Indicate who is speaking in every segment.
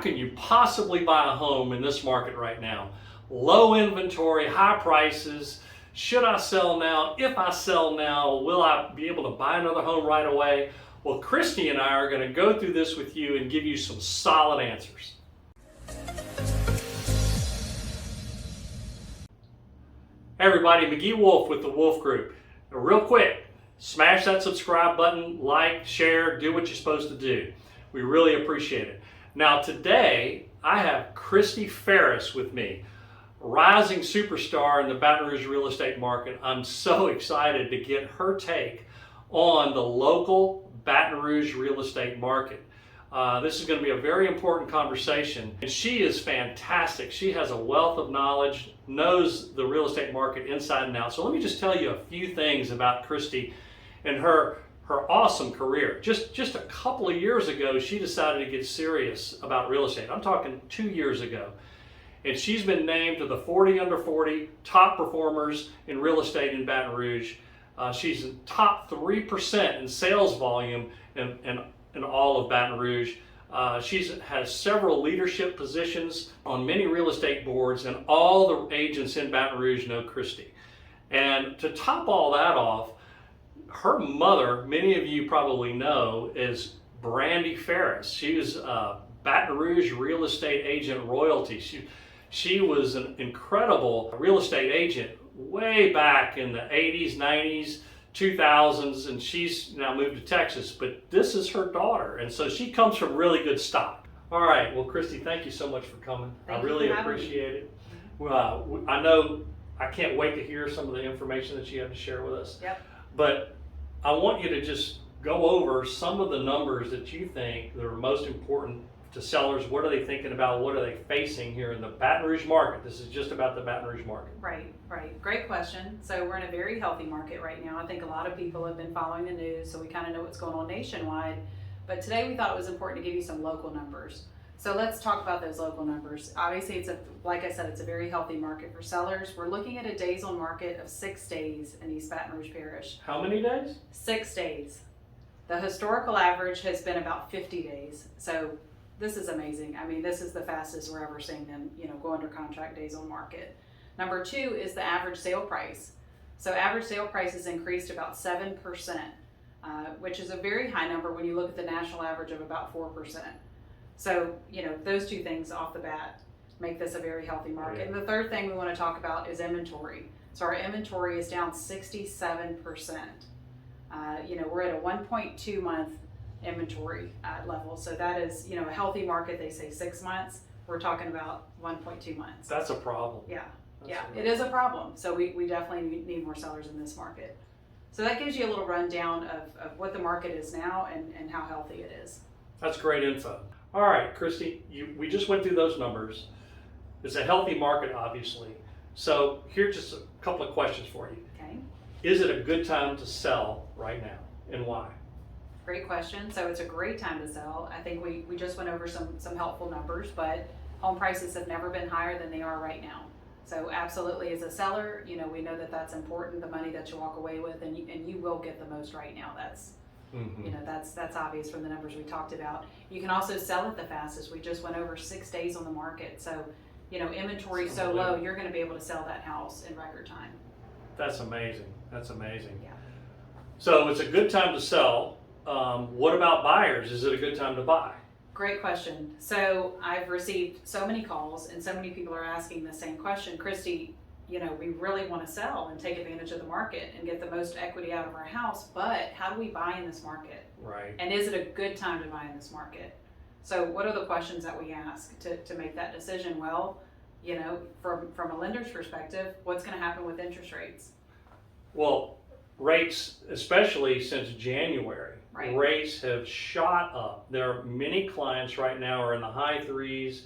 Speaker 1: can you possibly buy a home in this market right now? Low inventory, high prices. Should I sell now? If I sell now, will I be able to buy another home right away? Well, Christy and I are going to go through this with you and give you some solid answers. Hey everybody, McGee Wolf with the Wolf Group. Now, real quick, smash that subscribe button, like, share, do what you're supposed to do. We really appreciate it. Now today, I have Christie Farris with me, rising superstar in the Baton Rouge real estate market. I'm so excited to get her take on the local Baton Rouge real estate market. This is going to be a very important conversation, and she is fantastic. She has a wealth of knowledge, knows the real estate market inside and out. So let me just tell you a few things about Christy and her awesome career. Just a couple of years ago, she decided to get serious about real estate. I'm talking 2 years ago. And she's been named to the 40 under 40 top performers in real estate in Baton Rouge. She's in top 3% in sales volume in all of Baton Rouge. She has several leadership positions on many real estate boards, and all the agents in Baton Rouge know Christy. And to top all that off, her mother, many of you probably know, is Brandy Ferris. She was Baton Rouge real estate agent royalty. She was an incredible real estate agent way back in the 80s, 90s, 2000s, and she's now moved to Texas, but this is her daughter, and so she comes from really good stock. All right, well, Christy, thank you so much for coming. I really appreciate it. I know I can't wait to hear some of the information that you have to share with us.
Speaker 2: Yep.
Speaker 1: But I want you to just go over some of the numbers that you think that are most important to sellers. What are they thinking about? What are they facing here in the Baton Rouge market? This is just about the Baton Rouge market.
Speaker 2: Right. Great question. So we're in a very healthy market right now. I think a lot of people have been following the news, so we kind of know what's going on nationwide. But today we thought it was important to give you some local numbers. So let's talk about those local numbers. Obviously, like I said, it's a very healthy market for sellers. We're looking at a days on market of 6 days in East Baton Rouge Parish.
Speaker 1: How many days?
Speaker 2: 6 days. The historical average has been about 50 days. So this is amazing. I mean, this is the fastest we're ever seeing them, go under contract days on market. Number 2 is the average sale price. So average sale price has increased about 7%, which is a very high number when you look at the national average of about 4%. So, those two things off the bat make this a very healthy market.
Speaker 1: Yeah.
Speaker 2: And the third thing we want to talk about is inventory. So our inventory is down 67%. We're at a 1.2 month inventory level. So that is, a healthy market. They say 6 months. We're talking about 1.2 months.
Speaker 1: That's a problem.
Speaker 2: Yeah, it is a problem. So we definitely need more sellers in this market. So that gives you a little rundown of what the market is now and how healthy it is.
Speaker 1: That's great info. All right, Christy, we just went through those numbers. It's a healthy market, obviously. So here's just a couple of questions for you.
Speaker 2: Okay.
Speaker 1: Is it a good time to sell right now, and why?
Speaker 2: Great question. So it's a great time to sell. I think we just went over some helpful numbers, but home prices have never been higher than they are right now. So absolutely, as a seller, we know that that's important, the money that you walk away with, and you will get the most right now. That's that's obvious from the numbers we talked about. You can also sell it the fastest. We just went over 6 days on the market. So, inventory so low, you're going to be able to sell that house in record time.
Speaker 1: That's amazing. That's amazing.
Speaker 2: Yeah.
Speaker 1: So it's a good time to sell. What about buyers? Is it a good time to buy?
Speaker 2: Great question. So I've received so many calls and so many people are asking the same question. Christy, we really want to sell and take advantage of the market and get the most equity out of our house, but how do we buy in this market?
Speaker 1: Right.
Speaker 2: And is it a good time to buy in this market? So what are the questions that we ask to make that decision? Well, from a lender's perspective, what's going to happen with interest rates?
Speaker 1: Well, rates, especially since January,
Speaker 2: Right.
Speaker 1: Rates have shot up. There are many clients right now are in the high 3s,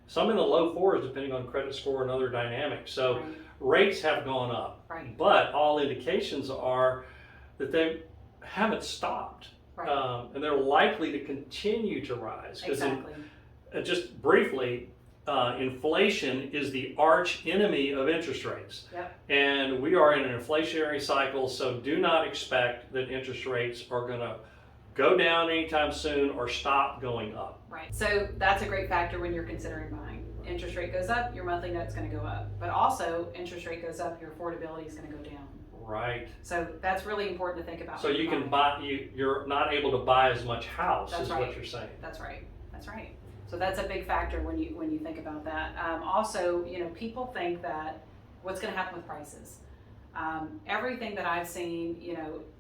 Speaker 1: some in the low 4s, depending on credit score and other dynamics. So
Speaker 2: Right.
Speaker 1: rates have gone up,
Speaker 2: Right.
Speaker 1: but all indications are that they haven't stopped.
Speaker 2: Right.
Speaker 1: And they're likely to continue to rise.
Speaker 2: Exactly.
Speaker 1: Just briefly, inflation is the arch enemy of interest rates.
Speaker 2: Yep.
Speaker 1: And we are in an inflationary cycle, so do not expect that interest rates are going to go down anytime soon or stop going up.
Speaker 2: Right. So that's a great factor when you're considering buying. Interest rate goes up, your monthly note's going to go up. But also, interest rate goes up, your affordability is going to go down.
Speaker 1: Right.
Speaker 2: So that's really important to think about.
Speaker 1: So you can buy, you're not able to buy as much house,
Speaker 2: That's
Speaker 1: is
Speaker 2: right.
Speaker 1: what you're saying.
Speaker 2: That's right. That's right. So that's a big factor when you think about that. Also, people think that what's going to happen with prices. Everything that I've seen,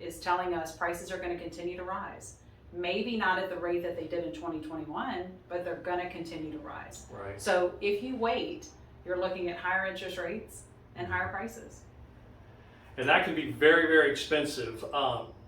Speaker 2: is telling us prices are going to continue to rise. Maybe not at the rate that they did in 2021, but they're going to continue to rise.
Speaker 1: Right.
Speaker 2: So if you wait, you're looking at higher interest rates and higher prices.
Speaker 1: And that can be very, very expensive.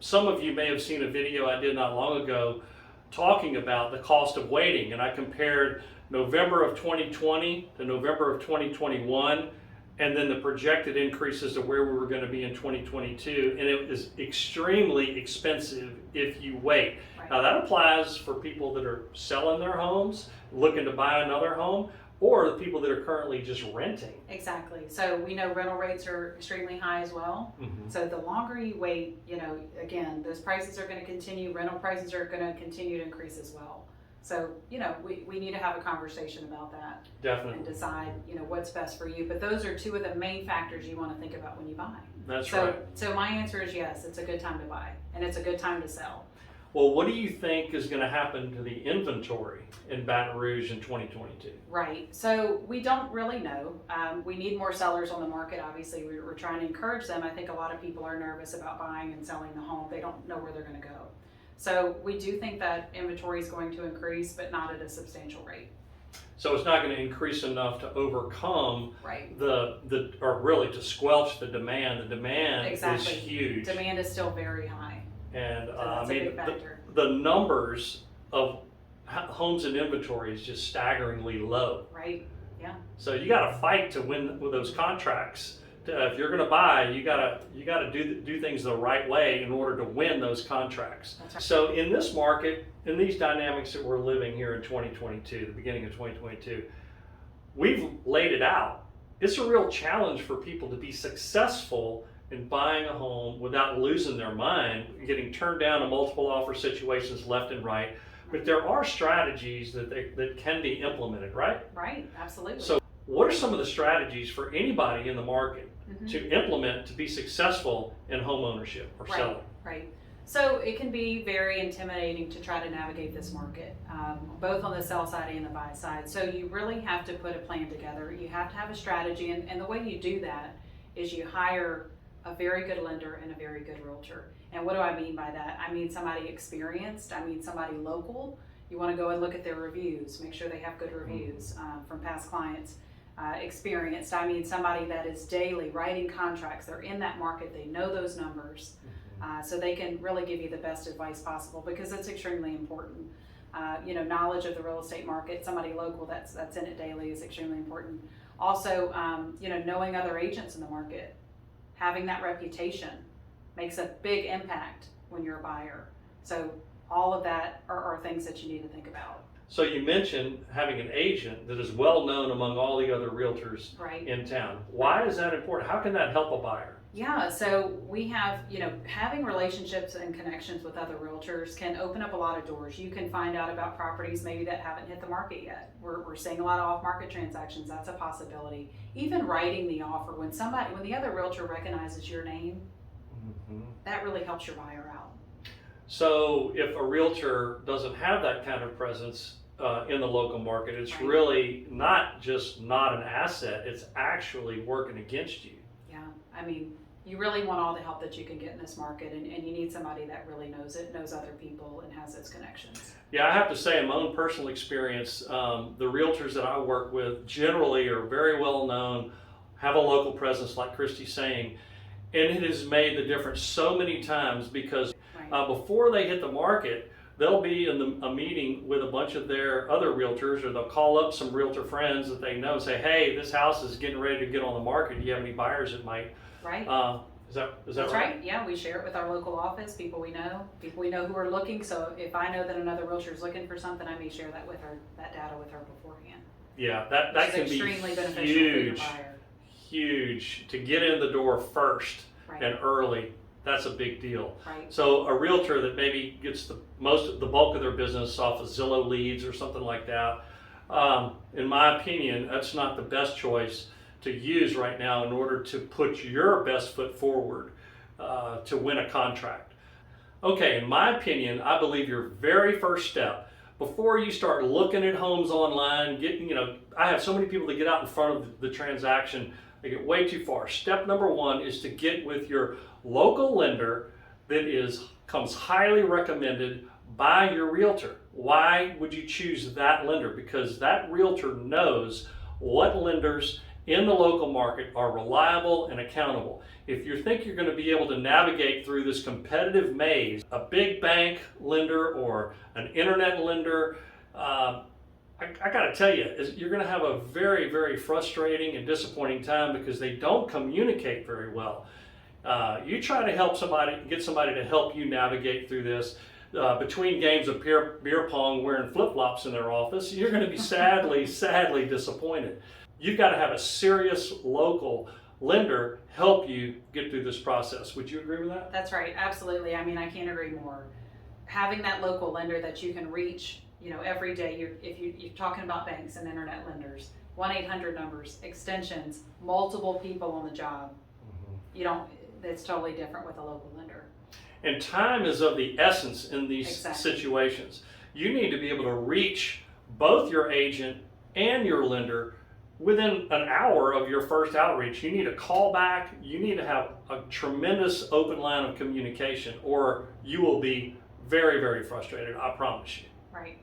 Speaker 1: Some of you may have seen a video I did not long ago talking about the cost of waiting, and I compared November of 2020 to November of 2021, and then the projected increases to where we were going to be in 2022, and it is extremely expensive if you wait.
Speaker 2: Right.
Speaker 1: Now that applies for people that are selling their homes, looking to buy another home, or the people that are currently just renting.
Speaker 2: Exactly. So we know rental rates are extremely high as well.
Speaker 1: Mm-hmm.
Speaker 2: So the longer you wait, again, those prices are going to continue, rental prices are going to continue to increase as well. So, we need to have a conversation about that.
Speaker 1: Definitely.
Speaker 2: And decide, what's best for you. But those are two of the main factors you want to think about when you buy.
Speaker 1: That's right.
Speaker 2: So my answer is yes, it's a good time to buy and it's a good time to sell.
Speaker 1: Well, what do you think is going to happen to the inventory in Baton Rouge in 2022?
Speaker 2: Right. So we don't really know. We need more sellers on the market. Obviously, we're trying to encourage them. I think a lot of people are nervous about buying and selling the home. They don't know where they're going to go. So we do think that inventory is going to increase, but not at a substantial rate.
Speaker 1: So it's not going to increase enough to overcome
Speaker 2: Right.
Speaker 1: or really to squelch the demand. The demand
Speaker 2: Exactly.
Speaker 1: is huge.
Speaker 2: Demand is still very high.
Speaker 1: And
Speaker 2: So that's a big factor.
Speaker 1: the numbers of homes in inventory is just staggeringly low.
Speaker 2: Right. Yeah.
Speaker 1: So you got to fight to win with those contracts. If you're going to buy, you got to do things the right way in order to win those contracts.
Speaker 2: That's right.
Speaker 1: So in this market, in these dynamics that we're living here in 2022, the beginning of 2022, we've laid it out. It's a real challenge for people to be successful in buying a home without losing their mind, getting turned down in multiple offer situations left and right. But there are strategies that can be implemented, right?
Speaker 2: Right. Absolutely.
Speaker 1: So what are some of the strategies for anybody in the market
Speaker 2: Mm-hmm.
Speaker 1: to implement to be successful in home ownership or selling?
Speaker 2: Right. So it can be very intimidating to try to navigate this market, both on the sell side and the buy side. So you really have to put a plan together. You have to have a strategy, and the way you do that is you hire a very good lender and a very good realtor. And what do I mean by that? I mean somebody experienced. I mean somebody local. You want to go and look at their reviews, make sure they have good reviews from past clients. Experienced, I mean somebody that is daily writing contracts. They're in that market. They know those numbers. So they can really give you the best advice possible, because it's extremely important. Knowledge of the real estate market, somebody local that's in it daily is extremely important. Also, knowing other agents in the market, having that reputation makes a big impact when you're a buyer. So all of that are things that you need to think about.
Speaker 1: So you mentioned having an agent that is well known among all the other realtors
Speaker 2: Right.
Speaker 1: in town. Why is that important? How can that help a buyer?
Speaker 2: Yeah, so we have, having relationships and connections with other realtors can open up a lot of doors. You can find out about properties maybe that haven't hit the market yet. We're seeing a lot of off-market transactions. That's a possibility. Even writing the offer, when the other realtor recognizes your name, that really helps your buyer out.
Speaker 1: So if a realtor doesn't have that kind of presence in the local market, it's
Speaker 2: Right.
Speaker 1: really not just not an asset, it's actually working against you.
Speaker 2: Yeah, I mean, you really want all the help that you can get in this market, and you need somebody that really knows it, knows other people, and has those connections.
Speaker 1: Yeah, I have to say, in my own personal experience, the realtors that I work with generally are very well known, have a local presence, like Christy's saying, and it has made the difference so many times, because before they hit the market, they'll be in a meeting with a bunch of their other realtors, or they'll call up some realtor friends that they know and say, hey, this house is getting ready to get on the market. Do you have any buyers that might?
Speaker 2: Right.
Speaker 1: Is that
Speaker 2: That's
Speaker 1: right?
Speaker 2: right. Yeah, we share it with our local office, people we know who are looking. So if I know that another realtor is looking for something, I may share that with her, that data with her beforehand.
Speaker 1: Yeah, that can be
Speaker 2: extremely beneficial for your
Speaker 1: huge,
Speaker 2: buyer.
Speaker 1: huge to get in the door first
Speaker 2: Right.
Speaker 1: and early. that's a big deal.
Speaker 2: Right.
Speaker 1: So a realtor that maybe gets the bulk of their business off of Zillow leads or something like that, in my opinion, that's not the best choice to use right now in order to put your best foot forward to win a contract. Okay, in my opinion, I believe your very first step, before you start looking at homes online, I have so many people that get out in front of the transaction, they get way too far. Step number one is to get with your local lender that comes highly recommended by your realtor. Why would you choose that lender? Because that realtor knows what lenders in the local market are reliable and accountable. If you think you're going to be able to navigate through this competitive maze, a big bank lender or an internet lender, I got to tell you, you're going to have a very, very frustrating and disappointing time because they don't communicate very well. You try to get somebody to help you navigate through this. Between games of beer pong wearing flip-flops in their office, you're going to be sadly disappointed. You've got to have a serious local lender help you get through this process. Would you agree with that?
Speaker 2: That's right, absolutely. I mean, I can't agree more. Having that local lender that you can reach, every day, if you're talking about banks and internet lenders, 1-800 numbers, extensions, multiple people on the job. It's totally different with a local lender.
Speaker 1: And time is of the essence in these situations. You need to be able to reach both your agent and your lender within an hour of your first outreach. You need a call back. You need to have a tremendous open line of communication, or you will be very, very frustrated, I promise you.
Speaker 2: Right.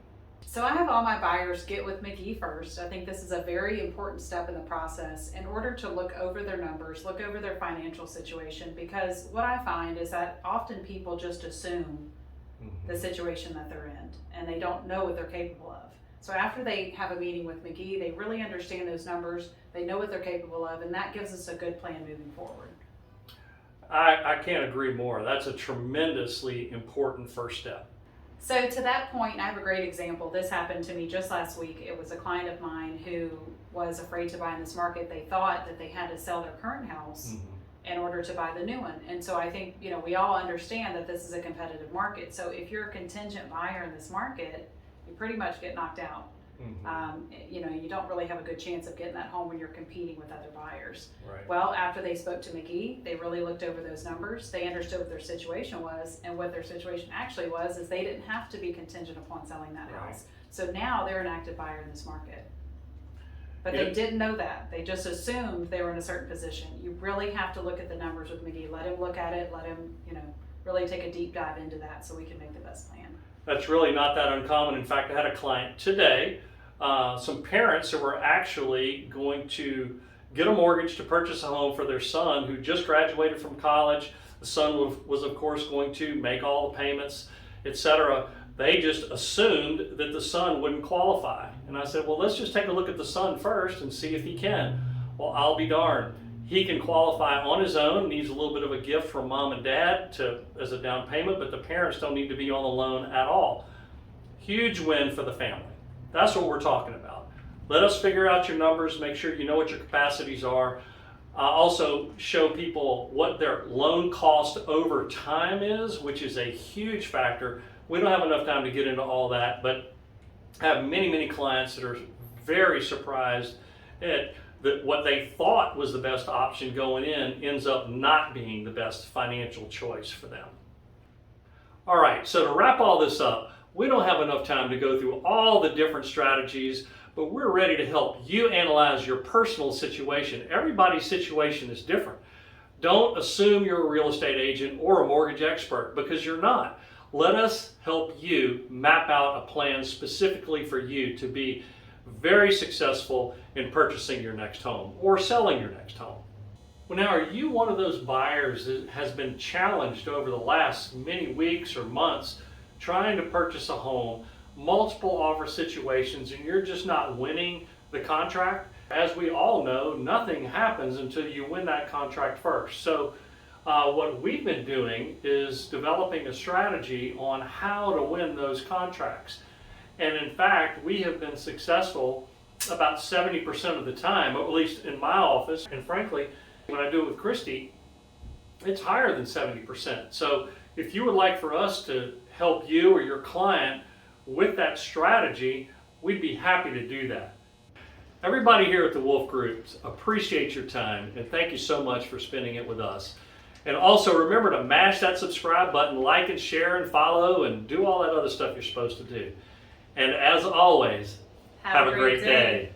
Speaker 2: So I have all my buyers get with McGee first. I think this is a very important step in the process in order to look over their numbers, look over their financial situation, because what I find is that often people just assume the situation that they're in and they don't know what they're capable of. So after they have a meeting with McGee, they really understand those numbers, they know what they're capable of, and that gives us a good plan moving forward.
Speaker 1: I can't agree more. That's a tremendously important first step.
Speaker 2: So to that point, and I have a great example. This happened to me just last week. It was a client of mine who was afraid to buy in this market. They thought that they had to sell their current house in order to buy the new one. And so I think, we all understand that this is a competitive market. So if you're a contingent buyer in this market, you pretty much get knocked out. You don't really have a good chance of getting that home when you're competing with other buyers.
Speaker 1: Right.
Speaker 2: Well, after they spoke to McGee, they really looked over those numbers. They understood what their situation was, and what their situation actually was is they didn't have to be contingent upon selling that house. So now they're an active buyer in this market. But they didn't know that. They just assumed they were in a certain position. You really have to look at the numbers with McGee. Let him look at it. Let him, really take a deep dive into that so we can make the best plan.
Speaker 1: That's really not that uncommon. In fact, I had a client today, some parents who were actually going to get a mortgage to purchase a home for their son who just graduated from college. The son was of course going to make all the payments, etc. They just assumed that the son wouldn't qualify. And I said, well, let's just take a look at the son first and see if he can. Well, I'll be darned. He can qualify on his own, needs a little bit of a gift from mom and dad as a down payment, but the parents don't need to be on the loan at all. Huge win for the family. That's what we're talking about. Let us figure out your numbers, make sure you know what your capacities are. Also show people what their loan cost over time is, which is a huge factor. We don't have enough time to get into all that, but I have many clients that are very surprised at that what they thought was the best option going in ends up not being the best financial choice for them. All right, so to wrap all this up, we don't have enough time to go through all the different strategies, but we're ready to help you analyze your personal situation. Everybody's situation is different. Don't assume you're a real estate agent or a mortgage expert, because you're not. Let us help you map out a plan specifically for you to be very successful in purchasing your next home or selling your next home. Well, now, are you one of those buyers that has been challenged over the last many weeks or months trying to purchase a home, multiple offer situations, and you're just not winning the contract? As we all know, nothing happens until you win that contract first. So what we've been doing is developing a strategy on how to win those contracts. And in fact, we have been successful about 70% of the time, or at least in my office. And frankly, when I do it with Christy, it's higher than 70%. So if you would like for us to help you or your client with that strategy, we'd be happy to do that. Everybody here at the Wolf Group appreciate your time, and thank you so much for spending it with us. And also remember to mash that subscribe button, like and share and follow and do all that other stuff you're supposed to do. And as always, have a great day.